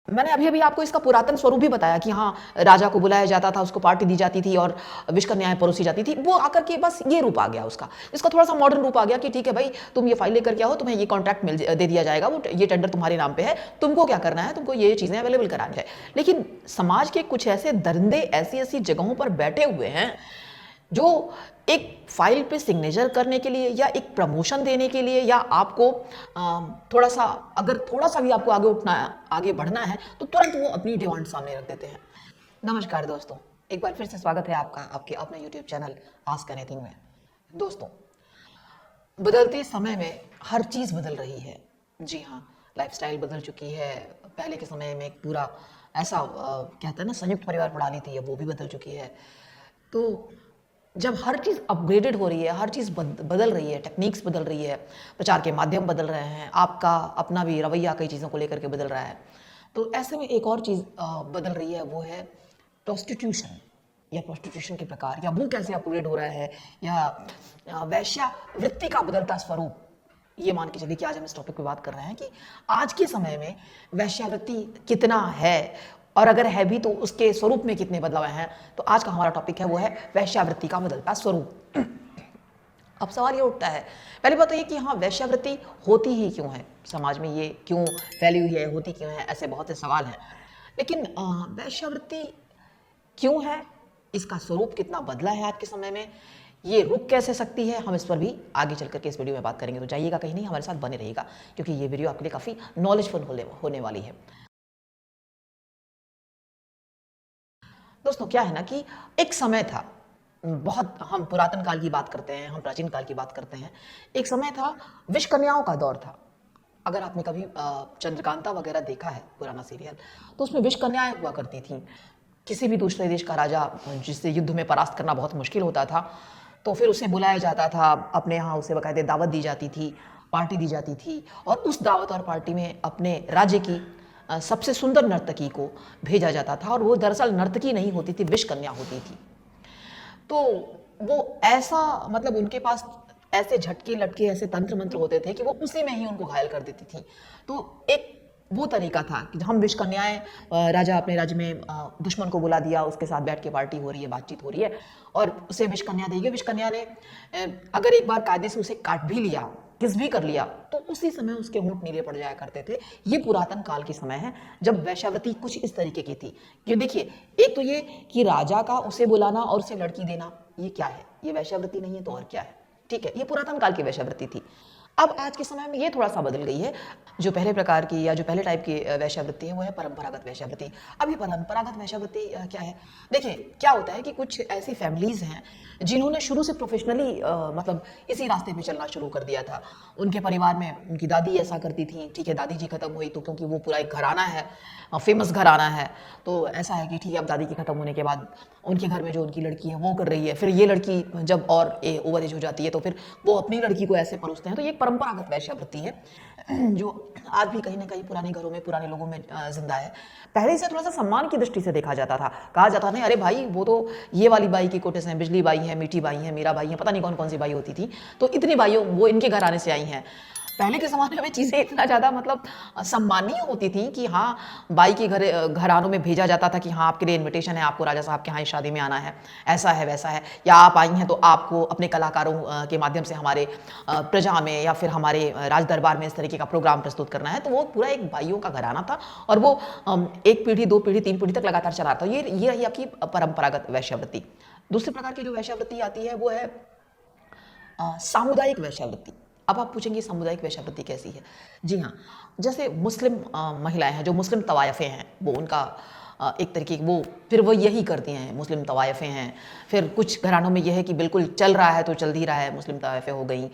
मैंने अभी अभी आपको इसका पुरातन स्वरूप भी बताया कि हाँ, राजा को बुलाया जाता था, उसको पार्टी दी जाती थी और विष कन्याएं परोसी जाती थी। वो आकर के बस ये रूप आ गया उसका। इसका थोड़ा सा मॉडर्न रूप आ गया कि ठीक है भाई, तुम ये फाइल लेकर के आओ, तुम्हें ये कॉन्ट्रैक्ट दे दिया जाएगा, वो ये टेंडर तुम्हारे नाम पे है, तुमको क्या करना है, तुमको ये चीजें अवेलेबल करानी है। लेकिन समाज के कुछ ऐसे दरिंदे ऐसी ऐसी जगहों पर बैठे हुए हैं जो एक फाइल पे सिग्नेचर करने के लिए या एक प्रमोशन देने के लिए या आपको थोड़ा सा, अगर थोड़ा सा भी आपको आगे उठना है, आगे बढ़ना है, तो तुरंत वो अपनी डिमांड सामने रख देते हैं। नमस्कार दोस्तों, एक बार फिर से स्वागत है आपका आपके अपने यूट्यूब चैनल आस्क एनीथिंग में। दोस्तों, बदलते समय में हर चीज़ बदल रही है। जी हाँ, लाइफस्टाइल बदल चुकी है। पहले के समय में एक पूरा ऐसा कहते हैं ना, संयुक्त परिवार प्रणाली थी, अब वो भी बदल चुकी है। तो जब हर चीज़ अपग्रेडेड हो रही है, हर चीज़ बदल रही है, टेक्निक्स बदल रही है, प्रचार के माध्यम बदल रहे हैं, आपका अपना भी रवैया कई चीज़ों को लेकर के बदल रहा है, तो ऐसे में एक और चीज़ बदल रही है, वो है प्रोस्टिट्यूशन या प्रोस्टिट्यूशन के प्रकार, या वो कैसे अपग्रेड हो रहा है, या वैश्यावृत्ति का बदलता स्वरूप। ये मान के चलिए कि आज हम इस टॉपिक पे बात कर रहे हैं कि आज के समय में वैश्यावृत्ति कितना है, और अगर है भी तो उसके स्वरूप में कितने बदलाव हैं। तो आज का हमारा टॉपिक है वो है वैश्यावृत्ति का बदलता स्वरूप। अब सवाल ये उठता है, पहली बात तो ये कि हाँ, वैश्यावृत्ति होती ही क्यों है, समाज में ये क्यों फैली हुई है, होती क्यों है, ऐसे बहुत से सवाल हैं। लेकिन वैश्यावृत्ति क्यों है, इसका स्वरूप कितना बदला है आज के समय में, ये रुक कैसे सकती है, हम इस पर भी आगे चल करके इस वीडियो में बात करेंगे। तो जाइएगा कहीं नहीं, हमारे साथ बने रहिएगा, क्योंकि ये वीडियो आपके लिए काफ़ी नॉलेजफुल होने वाली है। दोस्तों, क्या है ना कि एक समय था, बहुत, हम पुरातन काल की बात करते हैं, हम प्राचीन काल की बात करते हैं, एक समय था, विष कन्याओं का दौर था। अगर आपने कभी चंद्रकांता वगैरह देखा है, पुराना सीरियल, तो उसमें विष कन्याएं हुआ करती थी। किसी भी दूसरे देश का राजा जिससे युद्ध में परास्त करना बहुत मुश्किल होता था, तो फिर उसे बुलाया जाता था अपने यहाँ, उसे बाकायदे दावत दी जाती थी, पार्टी दी जाती थी, और उस दावत और पार्टी में अपने राज्य की सबसे सुंदर नर्तकी को भेजा जाता था, और वो दरअसल नर्तकी नहीं होती थी, विष कन्या होती थी। तो वो ऐसा, मतलब उनके पास ऐसे झटके लटके ऐसे तंत्र मंत्र होते थे कि वो उसी में ही उनको घायल कर देती थी। तो एक वो तरीका था कि हम विष कन्याएं, राजा अपने राज्य में दुश्मन को बुला दिया, उसके साथ बैठ के पार्टी हो रही है, बातचीत हो रही है, और उसे विष कन्या देगी। विष कन्या ने अगर एक बार कायदे से उसे काट भी लिया, किस भी कर लिया, तो उसी समय उसके होंठ नीले पड़ जाया करते थे। ये पुरातन काल की समय है जब वैश्यावृत्ति कुछ इस तरीके की थी। ये देखिए, एक तो ये कि राजा का उसे बुलाना और उसे लड़की देना, ये क्या है, ये वैश्यावृत्ति नहीं है तो और क्या है। ठीक है, ये पुरातन काल की वैश्यावृत्ति थी। अब आज के समय में ये थोड़ा सा बदल गई है। जो पहले प्रकार की या जो पहले टाइप की वैश्यावृत्ति है वो है परंपरागत वैश्यावृत्ति। अब ये परंपरागत वैश्यावृत्ति क्या है, देखिए क्या होता है कि कुछ ऐसी फैमिलीज हैं जिन्होंने शुरू से प्रोफेशनली मतलब इसी रास्ते पे चलना शुरू कर दिया था। उनके परिवार में उनकी दादी ऐसा करती थी, ठीक है, दादी जी खत्म हुई तो क्योंकि वो पूरा एक घराना है, फेमस घराना है, तो ऐसा है कि ठीक है, अब दादी की खत्म होने के बाद उनके घर में जो उनकी लड़की है वो कर रही है, फिर ये लड़की जब और ओवर एज हो जाती है तो फिर वो अपनी लड़की को ऐसे परोसते हैं। तो ये एक परंपरागत वैश्यावृत्ति है जो आज भी कहीं ना कहीं पुराने घरों में, पुराने लोगों में जिंदा है। पहले से थोड़ा सा सम्मान की दृष्टि से देखा जाता था, कहा जाता नहीं, अरे भाई वो तो ये वाली बाई की कोटे से हैं, बिजली बाई है, मीठी बाई है, मीरा बाई है, पता नहीं कौन कौन सी बाई होती थी, तो इतनी बाइयों वो इनके घर आने से आई हैं। पहले के ज़माने में चीज़ें इतना ज़्यादा मतलब सम्मानीय होती थी कि हाँ, बाई के घरानों में भेजा जाता था कि हाँ, आपके लिए इनविटेशन है, आपको राजा साहब के यहाँ इस शादी में आना है, ऐसा है वैसा है, या आप आई हैं तो आपको अपने कलाकारों के माध्यम से हमारे प्रजा में या फिर हमारे राज दरबार में इस तरीके का प्रोग्राम प्रस्तुत करना है। तो वो पूरा एक भाइयों का घराना था, और वो एक पीढ़ी, दो पीढ़ी, तीन पीढ़ी तक लगातार चला था। ये रही आपकी परंपरागत वैश्यावृत्ति। दूसरे प्रकार की जो वैश्यावृत्ति आती है वो है सामुदायिक वैश्यावृत्ति। अब आप पूछेंगे सामुदायिक वैश्यावृत्ति कैसी है। जी हाँ, जैसे मुस्लिम महिलाएं हैं, जो मुस्लिम तवायफे हैं, वो उनका एक तरीके वो फिर वो यही करती हैं, मुस्लिम तवायफे हैं। फिर कुछ घरानों में यह है कि बिल्कुल चल रहा है तो चल ही रहा है, मुस्लिम तवायफे हो गई,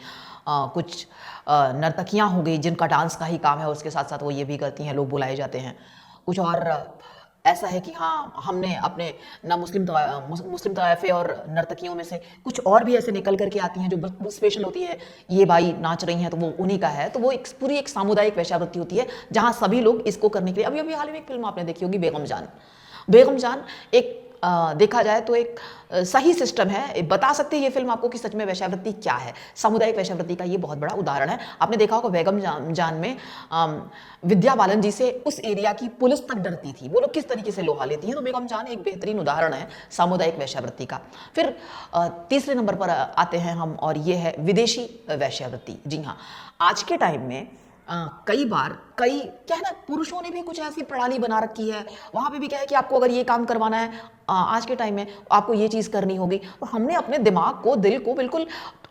कुछ नर्तकियाँ हो गई जिनका डांस का ही काम है, उसके साथ साथ वो ये भी करती हैं, लोग बुलाए जाते हैं। कुछ और ऐसा है कि हाँ, हमने अपने ना मुस्लिम तवायफे और नर्तकियों में से कुछ और भी ऐसे निकल करके आती हैं जो स्पेशल होती है, ये भाई नाच रही हैं तो वो उन्हीं का है। तो वो एक पूरी एक सामुदायिक वैश्यावृत्ति होती है जहाँ सभी लोग इसको करने के लिए, अभी अभी हाल ही में एक फिल्म आपने देखी होगी, बेगम जान। बेगम जान एक देखा जाए तो एक सही सिस्टम है। बता सकते हैं ये फिल्म आपको कि सच में वेश्यावृत्ति क्या है। सामुदायिक वेश्यावृत्ति का ये बहुत बड़ा उदाहरण है। आपने देखा होगा बेगम जान में विद्या बालन जी से उस एरिया की पुलिस तक डरती थी, वो लोग किस तरीके से लोहा लेती हैं। तो बेगम जान एक बेहतरीन उदाहरण है सामुदायिक वेश्यावृत्ति का। फिर तीसरे नंबर पर आते हैं हम, और ये है विदेशी वेश्यावृत्ति। जी हाँ, आज के टाइम में कई बार क्या है ना, पुरुषों ने भी कुछ ऐसी प्रणाली बना रखी है, वहां पे भी क्या है कि आपको अगर ये काम करवाना है आज के टाइम में आपको ये चीज़ करनी होगी। तो हमने अपने दिमाग को, दिल को बिल्कुल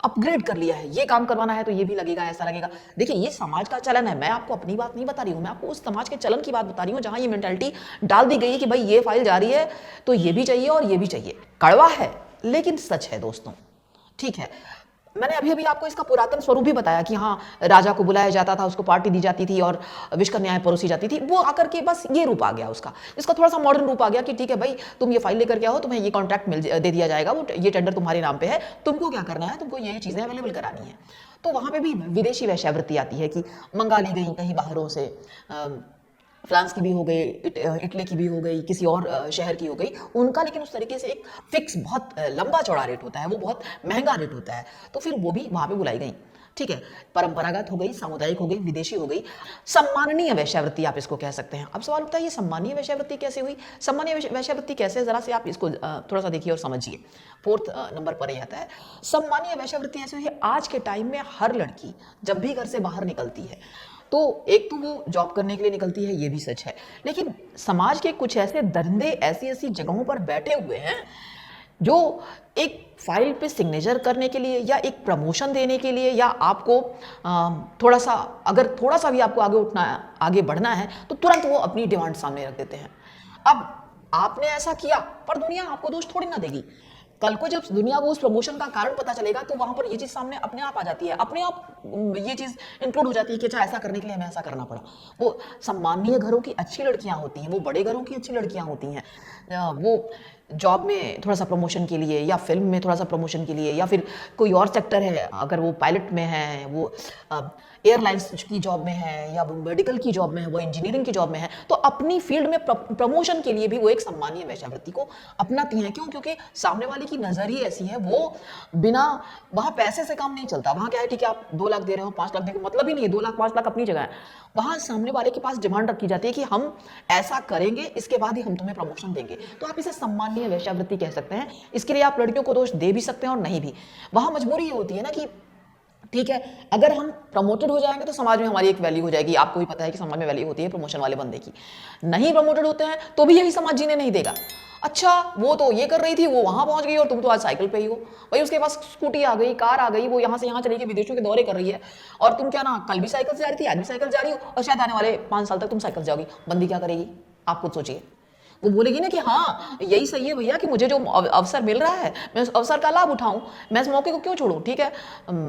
अपग्रेड कर लिया है। ये काम करवाना है तो ये भी लगेगा, ऐसा लगेगा। देखिए, ये समाज का चलन है, मैं आपको अपनी बात नहीं बता रही हूँ, मैं आपको उस समाज के चलन की बात बता रही हूँ जहाँ ये मेंटालिटी डाल दी गई है कि भाई ये फाइल जा रही है तो ये भी चाहिए और ये भी चाहिए। कड़वा है लेकिन सच है दोस्तों, ठीक है। मैंने अभी अभी आपको इसका पुरातन स्वरूप भी बताया कि हाँ, राजा को बुलाया जाता था, उसको पार्टी दी जाती थी और विष कन्याएं परोसी जाती थी। वो आकर के बस ये रूप आ गया उसका, इसका थोड़ा सा मॉडर्न रूप आ गया कि ठीक है भाई, तुम ये फाइल लेकर के आओ, तुम्हें ये कॉन्ट्रैक्ट दे दिया जाएगा, वो ये टेंडर तुम्हारे नाम पे है, तुमको क्या करना है, तुमको ये चीज़ें अवेलेबल करानी है। तो वहाँ पे भी विदेशी वेश्यावृत्ति आती है कि मंगा ली गई कहीं बाहरों से, फ्रांस की भी हो गई, इटली की भी हो गई, किसी और शहर की हो गई उनका, लेकिन उस तरीके से एक फिक्स बहुत लंबा चौड़ा रेट होता है, वो बहुत महंगा रेट होता है। तो फिर वो भी वहाँ पे बुलाई गई, ठीक है। परंपरागत हो गई, सामुदायिक हो गई, विदेशी हो गई, सम्माननीय वेश्यावृत्ति आप इसको कह सकते हैं। अब सवाल उठता है ये सम्मानीय वेश्यावृत्ति कैसे हुई? सम्मानीय वेश्यावृत्ति कैसे, जरा से आप इसको थोड़ा सा देखिए और समझिए। फोर्थ नंबर पर ही आता है सम्मानीय वेश्यावृत्ति। ऐसे हुई, आज के टाइम में हर लड़की जब भी घर से बाहर निकलती है तो एक तो वो जॉब करने के लिए निकलती है, ये भी सच है, लेकिन समाज के कुछ ऐसे दरिंदे ऐसी ऐसी जगहों पर बैठे हुए हैं जो एक फाइल पे सिग्नेचर करने के लिए या एक प्रमोशन देने के लिए या आपको थोड़ा सा, अगर थोड़ा सा भी आपको आगे उठना है, आगे बढ़ना है, तो तुरंत वो अपनी डिमांड सामने रख देते हैं। अब आपने ऐसा किया पर दुनिया आपको दोष थोड़ी ना देगी। कल को जब दुनिया को उस प्रमोशन का कारण पता चलेगा तो वहां पर ये चीज सामने अपने आप आ जाती है, अपने आप ये चीज इंक्लूड हो जाती है कि अच्छा ऐसा करने के लिए हमें ऐसा करना पड़ा। वो सम्मानीय घरों की अच्छी लड़कियां होती हैं, वो बड़े घरों की अच्छी लड़कियां होती हैं, वो जॉब में थोड़ा सा प्रमोशन के लिए या फिल्म में थोड़ा सा प्रमोशन के लिए या फिर कोई और सेक्टर है, अगर वो पायलट में है, वो एयरलाइंस की जॉब में है या वो मेडिकल की जॉब में है, वो इंजीनियरिंग की जॉब में है, तो अपनी फील्ड में प्रमोशन के लिए भी वो एक सम्मानीय वेश्यावृत्ति को अपनाती हैं। क्यों? क्योंकि सामने वाले की नजर ही ऐसी है, वो बिना, वहां पैसे से काम नहीं चलता। वहां क्या है, ठीक है आप 2 लाख दे रहे हो, 5 लाख दे रहे हो, मतलब ही नहीं है, 2 लाख 5 लाख अपनी जगह है। वहां सामने वाले के पास डिमांड रखी जाती है कि हम ऐसा करेंगे, इसके बाद ही हम तुम्हें प्रमोशन देंगे। तो आप इसे सम्मानीय वेश्यावृत्ति कह सकते हैं। इसके लिए आप लड़कियों को दोष दे भी सकते हैं और नहीं भी। वहां मजबूरी ये होती है ना कि ठीक है, अगर हम प्रमोटेड हो जाएंगे तो समाज में हमारी एक वैल्यू हो जाएगी। आपको भी पता है कि समाज में वैल्यू होती है प्रमोशन वाले बंदे की। नहीं प्रमोटेड होते हैं तो भी यही समाज जीने नहीं देगा। अच्छा, वो तो ये कर रही थी, वो वहां पहुंच गई और तुम तो आज साइकिल पे ही हो भाई, उसके पास स्कूटी आ गई, कार आ गई, वो यहां से यहां चली गई, विदेशों के दौरे कर रही है, और तुम क्या ना कल भी साइकिल से जा रही थी, आज भी साइकिल जा रही हो, और शायद आने वाले 5 साल तक तुम साइकिल जाओगी। बंदी क्या करेगी? आप खुद सोचिए। वो बोलेगी ना कि हाँ यही सही है भैया, कि मुझे जो अवसर मिल रहा है मैं उस अवसर का लाभ उठाऊं, मैं इस मौके को क्यों छोड़ूं। ठीक है,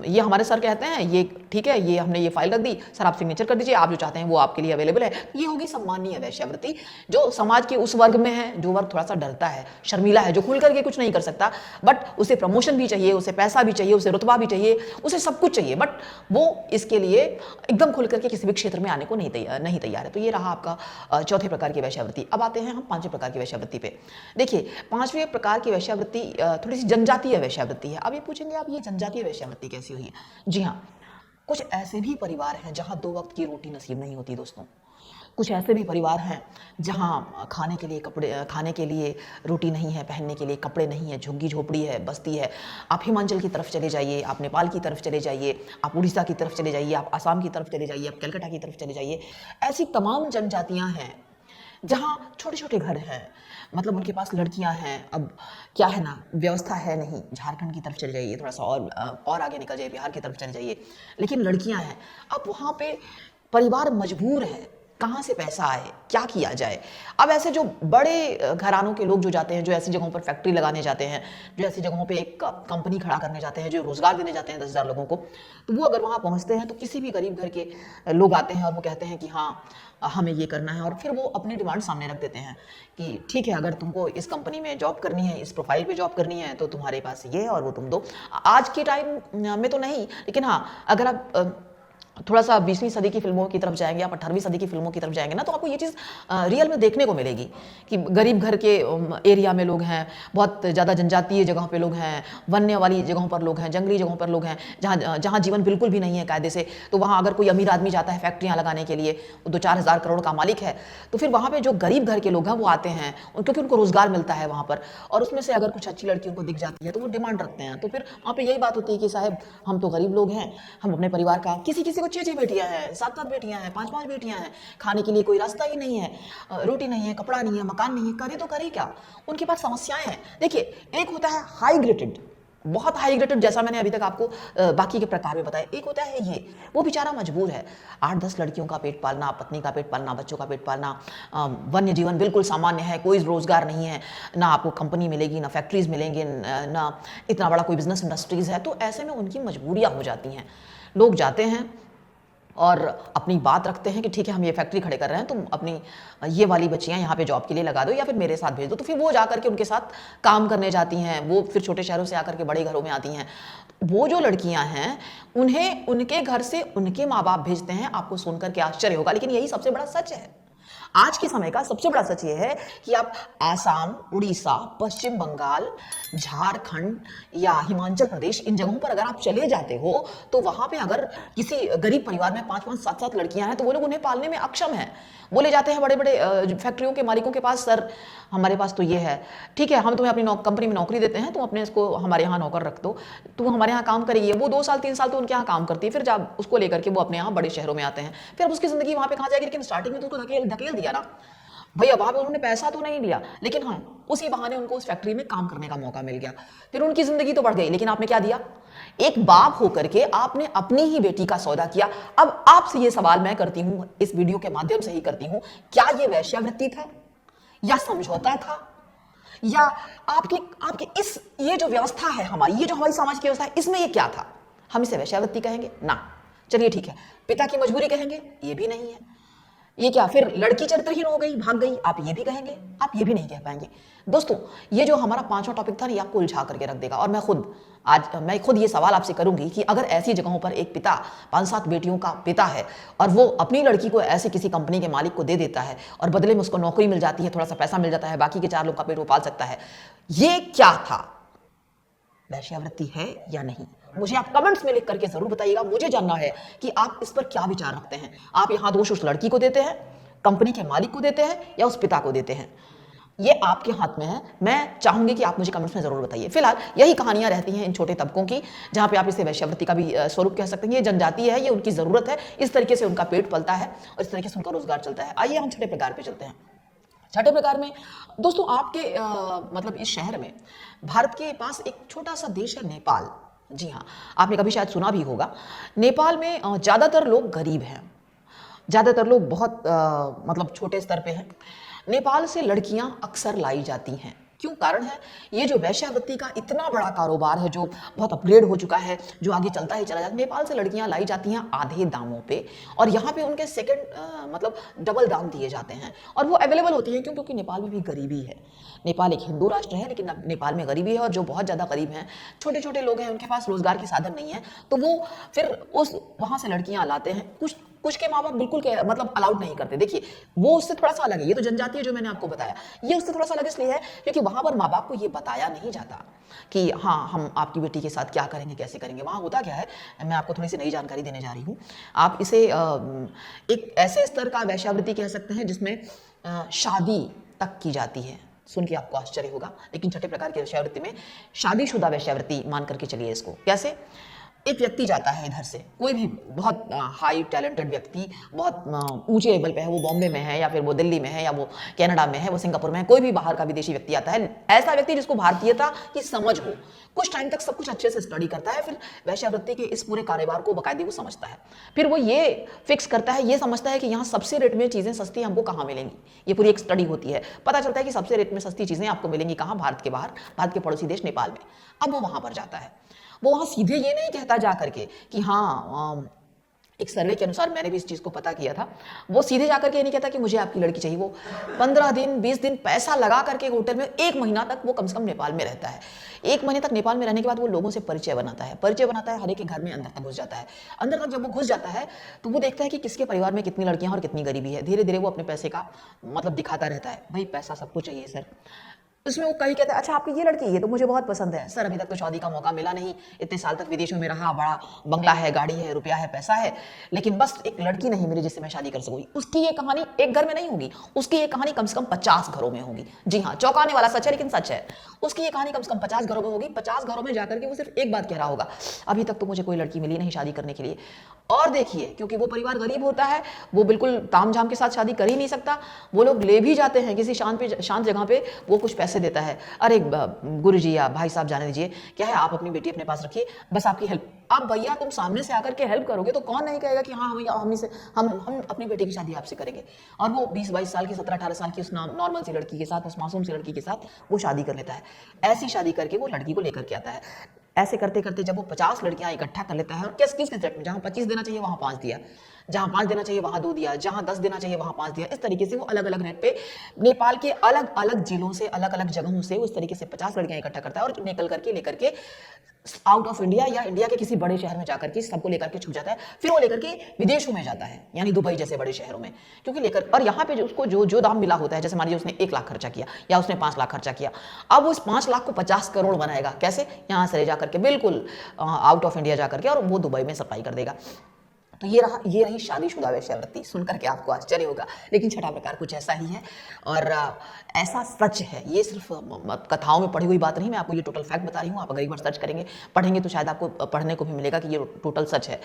ये हमारे सर कहते हैं, ये ठीक है, ये हमने ये फाइल रख दी, सर आप सिग्नेचर कर दीजिए, आप जो चाहते हैं वो आपके लिए अवेलेबल है। ये होगी सम्मानीय वेश्यावृत्ति, जो समाज के उस वर्ग में है जो वर्ग थोड़ा सा डरता है, शर्मीला है, जो खुल करके कुछ नहीं कर सकता, बट उसे प्रमोशन भी चाहिए, उसे पैसा भी चाहिए, उसे रुतबा भी चाहिए, उसे सब कुछ चाहिए, बट वो इसके लिए एकदम खुल करके किसी भी क्षेत्र में आने को नहीं तैयार है। तो ये रहा आपका चौथे प्रकार की वेश्यावृत्ति। अब आते हैं हम 5वें प्रकार की वेश्यावृत्ति पे। देखिए, 5वें प्रकार की वेश्यावृत्ति थोड़ी सी जनजातीय वेश्यावृत्ति है। अब ये पूछेंगे आप, ये जनजातीय वेश्यावृत्ति कैसी हुई है? जी हाँ, कुछ ऐसे भी परिवार हैं जहां 2 वक्त की रोटी नसीब नहीं होती दोस्तों। कुछ ऐसे भी परिवार हैं जहां खाने के लिए रोटी नहीं है, पहनने के लिए कपड़े नहीं है, झुग्गी झोपड़ी है, बस्ती है। आप हिमाचल की तरफ चले जाइए, आप नेपाल की तरफ चले जाइए, आप उड़ीसा की तरफ चले जाइए, आप आसाम की तरफ चले जाइए, आप कलकत्ता की तरफ चले जाइए। ऐसी तमाम जनजातियां हैं जहाँ छोटे छोटे घर हैं, मतलब उनके पास लड़कियां हैं। अब क्या है ना, व्यवस्था है नहीं। झारखंड की तरफ चले जाइए, थोड़ा सा और आगे निकल जाइए, बिहार की तरफ चले जाइए, लेकिन लड़कियां हैं। अब वहाँ पे परिवार मजबूर है, कहाँ से पैसा आए, क्या किया जाए। अब ऐसे जो बड़े घरानों के लोग जो जाते हैं, जो ऐसी जगहों पर फैक्ट्री लगाने जाते हैं, जो ऐसी जगहों पे एक कंपनी खड़ा करने जाते हैं, जो रोजगार देने जाते हैं 10,000 लोगों को, तो वो अगर वहाँ पहुँचते हैं तो किसी भी गरीब घर के लोग आते हैं और वो कहते हैं कि हाँ हमें ये करना है, और फिर वो अपनी डिमांड सामने रख देते हैं कि ठीक है, अगर तुमको इस कंपनी में जॉब करनी है, इस प्रोफाइल पे जॉब करनी है, तो तुम्हारे पास ये है और वो तुम दो। आज के टाइम में तो नहीं, लेकिन हाँ, अगर आप थोड़ा सा 20वीं सदी की फिल्मों की तरफ जाएंगे, आप 18वीं सदी की फिल्मों की तरफ जाएंगे ना, तो आपको ये चीज़ रियल में देखने को मिलेगी कि गरीब घर के एरिया में लोग हैं, बहुत ज़्यादा जनजातीय जगहों पे लोग हैं, वन्य वाली जगहों पर लोग हैं, जंगली जगहों पर लोग हैं, जहाँ जहाँ जीवन बिल्कुल भी नहीं है कायदे से। तो वहाँ अगर कोई अमीर आदमी जाता है फैक्ट्रियाँ लगाने के लिए, वो 2-4 हज़ार करोड़ का मालिक है, तो फिर वहाँ पे जो गरीब घर के लोग हैं वो आते हैं, क्योंकि उनको रोजगार मिलता है वहाँ पर, और उसमें से अगर कुछ अच्छी लड़की उनको दिख जाती है तो वो डिमांड रखते हैं। तो फिर वहाँ पे यही बात होती है कि साहब हम तो गरीब लोग हैं, हम अपने परिवार का, किसी किसी को 6-6 बेटियां हैं, 7-7 बेटियां हैं, 5-5 बेटियां हैं, खाने के लिए कोई रास्ता ही नहीं है, रोटी नहीं है, कपड़ा नहीं है, मकान नहीं है, करे तो करे क्या। उनके पास समस्याएं हैं। देखिए, एक होता है हाई ग्रेडेड, बहुत हाई ग्रेडेड, जैसा मैंने अभी तक आपको बाकी के प्रकार में बताया। एक होता है ये, वो बेचारा मजबूर है, 8-10 लड़कियों का पेट पालना, पत्नी का पेट पालना, बच्चों का पेट पालना, वन्य जीवन बिल्कुल सामान्य है, कोई रोजगार नहीं है, ना आपको कंपनी मिलेगी, ना फैक्ट्रीज मिलेंगे, ना इतना बड़ा कोई बिजनेस इंडस्ट्रीज है। तो ऐसे में उनकी मजबूरियां हो जाती हैं। लोग जाते हैं और अपनी बात रखते हैं कि ठीक है हम ये फैक्ट्री खड़े कर रहे हैं, तुम अपनी ये वाली बच्चियां यहाँ पे जॉब के लिए लगा दो या फिर मेरे साथ भेज दो। तो फिर वो जाकर के उनके साथ काम करने जाती हैं। वो फिर छोटे शहरों से आकर के बड़े घरों में आती हैं। वो जो लड़कियां हैं उन्हें उनके घर से उनके माँ बाप भेजते हैं। आपको सुनकर के आश्चर्य होगा, लेकिन यही सबसे बड़ा सच है। आज के समय का सबसे बड़ा सच ये है कि आप आसाम, उड़ीसा, पश्चिम बंगाल, झारखंड या हिमाचल प्रदेश, इन जगहों पर अगर आप चले जाते हो तो वहां पे अगर किसी गरीब परिवार में 5-5, 7-7 लड़कियां हैं तो वो लोग उन्हें पालने में अक्षम हैं। वो ले जाते हैं बड़े बड़े फैक्ट्रियों के मालिकों के पास, सर हमारे पास तो ये है, ठीक है हम तुम्हें अपनी कंपनी में नौकरी देते हैं, तुम अपने इसको हमारे यहाँ नौकर रख दो, तुम हमारे यहाँ काम करेगी। वो 2 साल 3 साल तो उनके यहाँ काम करती है, फिर जब उसको लेकर के वो अपने यहाँ बड़े शहरों में आते हैं, फिर अब उसकी जिंदगी वहाँ पे कहाँ जाएगी। लेकिन स्टार्टिंग में तो उसको धकेल दिया ना भैया, वहां पे उन्होंने पैसा तो नहीं लिया, लेकिन हाँ उसी बहाने उनको उस फैक्ट्री में काम करने का मौका मिल गया, फिर उनकी जिंदगी तो बढ़ गई। लेकिन आपने क्या दिया? एक बाप होकर के आपने अपनी ही बेटी का सौदा किया। अब आपसे ये सवाल मैं करती हूं, इस वीडियो के माध्यम से ही करती हूं, क्या ये वेश्यावृत्ति था या समझौता था, या आपके इस ये जो व्यवस्था है हमारी, ये जो हमारी समाज की व्यवस्था है, इसमें ये क्या था? हम इसे वेश्यावृत्ति कहेंगे ना? चलिए ठीक है, पिता की मजबूरी कहेंगे? ये भी नहीं है। ये क्या फिर लड़की चरित्रहीन हो गई, भाग गई? आप ये भी कहेंगे? आप ये भी नहीं कह पाएंगे। दोस्तों, ये जो हमारा 5वां टॉपिक था ना, ये आपको उलझा करके रख देगा। और मैं खुद ये सवाल आपसे करूंगी कि अगर ऐसी जगहों पर एक पिता 5-7 बेटियों का पिता है और वो अपनी लड़की को ऐसे किसी कंपनी के मालिक को दे देता है और बदले में उसको नौकरी मिल जाती है, थोड़ा सा पैसा मिल जाता है, बाकी के 4 लोग का पेट वो पाल सकता है, ये क्या था? वेश्यावृत्ति है या नहीं? मुझे आप कमेंट्स में लिख करके जरूर बताइएगा। मुझे जानना है कि आप इस पर क्या विचार रखते हैं। आप यहां दोष उस लड़की को देते हैं, कंपनी के मालिक को देते हैं, या उस पिता को देते हैं? ये आपके हाथ में है। मैं चाहूंगी कि आप मुझे कमेंट्स में जरूर बताइए। फिलहाल यही कहानियां रहती हैं इन छोटे तबकों की, जहां पे आप इसे वेश्यावृत्ति का भी स्वरूप कह सकते हैं। ये जनजाति है, ये उनकी जरूरत है, इस तरीके से उनका पेट पलता है और इस तरीके से उनका रोजगार चलता है। आइए हम छठे प्रकार पे चलते हैं। छठे प्रकार में दोस्तों, आपके मतलब इस शहर में भारत के पास एक छोटा सा देश है नेपाल। जी हाँ, आपने कभी शायद सुना भी होगा। नेपाल में ज़्यादातर लोग गरीब हैं, ज़्यादातर लोग बहुत मतलब छोटे स्तर पे हैं। नेपाल से लड़कियां अक्सर लाई जाती हैं। क्यों? कारण है ये जो वेश्यावृत्ति का इतना बड़ा कारोबार है, जो बहुत अपग्रेड हो चुका है, जो आगे चलता ही चला जाता है। नेपाल से लड़कियां लाई जाती हैं आधे दामों पे, और यहाँ पे उनके सेकंड मतलब डबल दाम दिए जाते हैं, और वो अवेलेबल होती हैं। क्यों? क्योंकि नेपाल में भी गरीबी है। नेपाल एक हिंदू राष्ट्र है, लेकिन नेपाल में गरीबी है, और जो बहुत ज़्यादा गरीब हैं, छोटे छोटे लोग हैं, उनके पास रोजगार के साधन नहीं है, तो वो फिर वहाँ से लड़कियाँ लाते हैं। कुछ के माँ बाप बिल्कुल मतलब अलाउड नहीं करते। देखिए, वो उससे थोड़ा सा अलग है। ये तो जनजाति है जो मैंने आपको बताया, ये उससे थोड़ा सा अलग इसलिए है क्योंकि वहां पर माँ बाप को ये बताया नहीं जाता कि हाँ हम आपकी बेटी के साथ क्या करेंगे, कैसे करेंगे। वहां होता क्या है, मैं आपको थोड़ी सी नई जानकारी देने जा रही हूँ। आप इसे एक ऐसे स्तर का वेश्यावृत्ति कह सकते हैं जिसमें शादी तक की जाती है। सुन के आपको आश्चर्य होगा, लेकिन छठे प्रकार की वेश्यावृत्ति में शादीशुदा वेश्यावृत्ति मान करके चलिए इसको। कैसे? एक व्यक्ति जाता है इधर से, कोई भी बहुत हाई टैलेंटेड व्यक्ति, बहुत ऊंचे लेवल पे है, वो बॉम्बे में है, या फिर वो दिल्ली में है, या वो कनाडा में है, वो सिंगापुर में है, कोई भी बाहर का विदेशी व्यक्ति आता है। ऐसा व्यक्ति जिसको भारतीयता की समझ हो, कुछ टाइम तक सब कुछ अच्छे से स्टडी करता है, फिर वेश्यावृत्ति के इस पूरे कारोबार को बाकायदे वो समझता है। फिर वो ये फिक्स करता है, ये समझता है कि यहाँ सबसे रेट में चीज़ें सस्ती हमको कहाँ मिलेंगी। ये पूरी एक स्टडी होती है। पता चलता है कि सबसे रेट में सस्ती चीज़ें आपको मिलेंगी कहाँ? भारत के बाहर, भारत के पड़ोसी देश नेपाल में। अब वो वहाँ पर जाता है। वो वहां सीधे ये नहीं कहता जा करके कि हाँ, एक सर्वे के अनुसार, मैंने भी इस चीज को पता किया था, वो सीधे जाकर के ये नहीं कहता कि मुझे आपकी लड़की चाहिए। वो 15 दिन 20 दिन पैसा लगा करके होटल में 1 महीना तक वो कम से कम नेपाल में रहता है। 1 महीने तक नेपाल में रहने के बाद वो लोगों से परिचय बनाता है, हर एक के घर में अंदर तक घुस जाता है। अंदर तक जब वो घुस जाता है तो वो देखता है कि किसके परिवार में कितनी लड़कियां और कितनी गरीबी है। धीरे धीरे वो अपने पैसे का मतलब दिखाता रहता है, भाई पैसा सबको चाहिए सर। उसमें वो कहीं कहता है अच्छा आपकी ये लड़की, ये तो मुझे बहुत पसंद है सर, अभी तक तो शादी का मौका मिला नहीं, इतने साल तक विदेशों में रहा, बड़ा बंगला है, गाड़ी है, रुपया है, पैसा है, लेकिन बस एक लड़की नहीं मिली जिससे मैं शादी कर सकूंगी। उसकी ये कहानी एक घर में नहीं होगी, उसकी ये कहानी कम से कम 50 घरों में होगी। जी हाँ, चौंकाने वाला सच है लेकिन सच है। उसकी ये कहानी कम से कम 50 घरों में होगी। 50 घरों में जाकर के वो सिर्फ एक बात कह रहा होगा, अभी तक तो मुझे कोई लड़की मिली नहीं शादी करने के लिए। और देखिए, क्योंकि वो परिवार गरीब होता है, वो बिल्कुल तामझाम के साथ शादी कर ही नहीं सकता। वो लोग ले भी जाते हैं किसी शांत जगह पे, वो कुछ पैसे देता है, अरे गुरुजी या भाई साहब जाने दीजिए, क्या है आप अपनी बेटी अपने पास रखिए, बस आपकी हेल्प। अब भैया तुम सामने से आकर के हेल्प करोगे तो कौन नहीं कहेगा कि हाँ भैया हम अपनी बेटी की शादी आपसे करेंगे। और वो 20-22 साल की, 17-18 साल की उस नॉर्मल सी लड़की के साथ, उस मासूम सी लड़की के साथ वो शादी कर लेता है। ऐसी शादी करके वो लड़की को लेकर के आता है। ऐसे करते करते जब वो 50 लड़कियां इकट्ठा कर लेता है, और किस किस रिजल्ट में, जहां 25 देना चाहिए वहां 5 दिया, जहां 5 देना चाहिए वहां 2 दिया, जहां 10 देना चाहिए वहां 5 दिया, इस तरीके से वो अलग अलग रेट पे नेपाल के अलग अलग जिलों से, अलग अलग जगहों से उस तरीके से 50 लड़कियां इकट्ठा करता है और निकल करके लेकर के आउट ऑफ इंडिया या इंडिया के किसी बड़े शहर में जाकर के सबको लेकर के छुप जाता है। फिर वो लेकर के विदेशों में जाता है, यानी दुबई जैसे बड़े शहरों में, क्योंकि लेकर, और यहाँ पे उसको जो दाम मिला होता है, जैसे मान लीजिए उसने 1 लाख खर्चा किया या उसने 5 लाख खर्चा किया, अब उस 5 लाख को 50 करोड़ बनाएगा। कैसे? यहाँ से ले जाकर के बिल्कुल आउट ऑफ इंडिया जाकर के, और वो दुबई में सप्लाई कर देगा। तो ये रही शादीशुदा वेश्यावृत्ति। सुनकर के आपको आश्चर्य होगा, लेकिन छठा प्रकार कुछ ऐसा ही है और ऐसा सच है। ये सिर्फ कथाओं में पढ़ी हुई बात नहीं, मैं आपको ये टोटल फैक्ट बता रही हूँ। आप अगर एक बार सर्च करेंगे, पढ़ेंगे तो शायद आपको पढ़ने को भी मिलेगा कि ये टोटल सच है।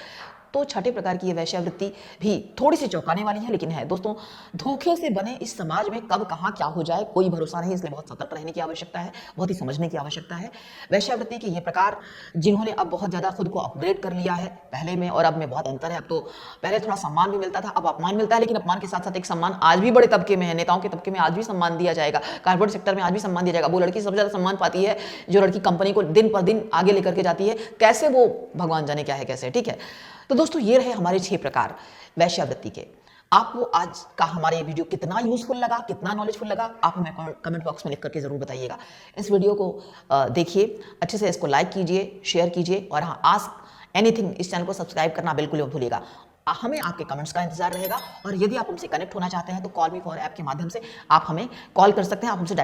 तो छठे प्रकार की ये वेश्यावृत्ति भी थोड़ी सी चौंकाने वाली है, लेकिन है। दोस्तों, धोखे से बने इस समाज में कब कहाँ क्या हो जाए कोई भरोसा नहीं, इसलिए बहुत सतर्क रहने की आवश्यकता है, बहुत ही समझने की आवश्यकता है। वेश्यावृत्ति के ये प्रकार, जिन्होंने अब बहुत ज़्यादा खुद को अपग्रेड कर लिया है, पहले में और अब में बहुत अंतर है। अब तो पहले थोड़ा सम्मान भी मिलता था, अब अपमान मिलता है, लेकिन अपमान के साथ साथ एक सम्मान आज भी बड़े तबके में है, नेताओं के तबके में आज भी सम्मान दिया जाएगा, कॉर्पोरेट सेक्टर में आज भी सम्मान दिया जाएगा। वो लड़की सबसे ज़्यादा सम्मान पाती है जो लड़की कंपनी को दिन पर दिन आगे लेकर के जाती है। कैसे, वो भगवान जाने क्या है कैसे, ठीक है। तो दोस्तों, ये रहे हमारे 6 प्रकार वेश्यावृत्ति के। आपको आज का हमारे वीडियो कितना यूजफुल लगा, कितना नॉलेजफुल लगा, आप हमें कमेंट बॉक्स में लिख करके जरूर बताइएगा। इस वीडियो को देखिए अच्छे से, इसको लाइक कीजिए, शेयर कीजिए, और हाँ, आस्क एनीथिंग इस चैनल को सब्सक्राइब करना बिल्कुल मत भूलिएगा। हमें आपके कमेंट्स का इंतजार रहेगा, और यदि आप हमसे कनेक्ट होना चाहते हैं तो कॉल मी फॉर ऐप के माध्यम से आप हमें कॉल कर सकते हैं। आप हमसे डायरेक्ट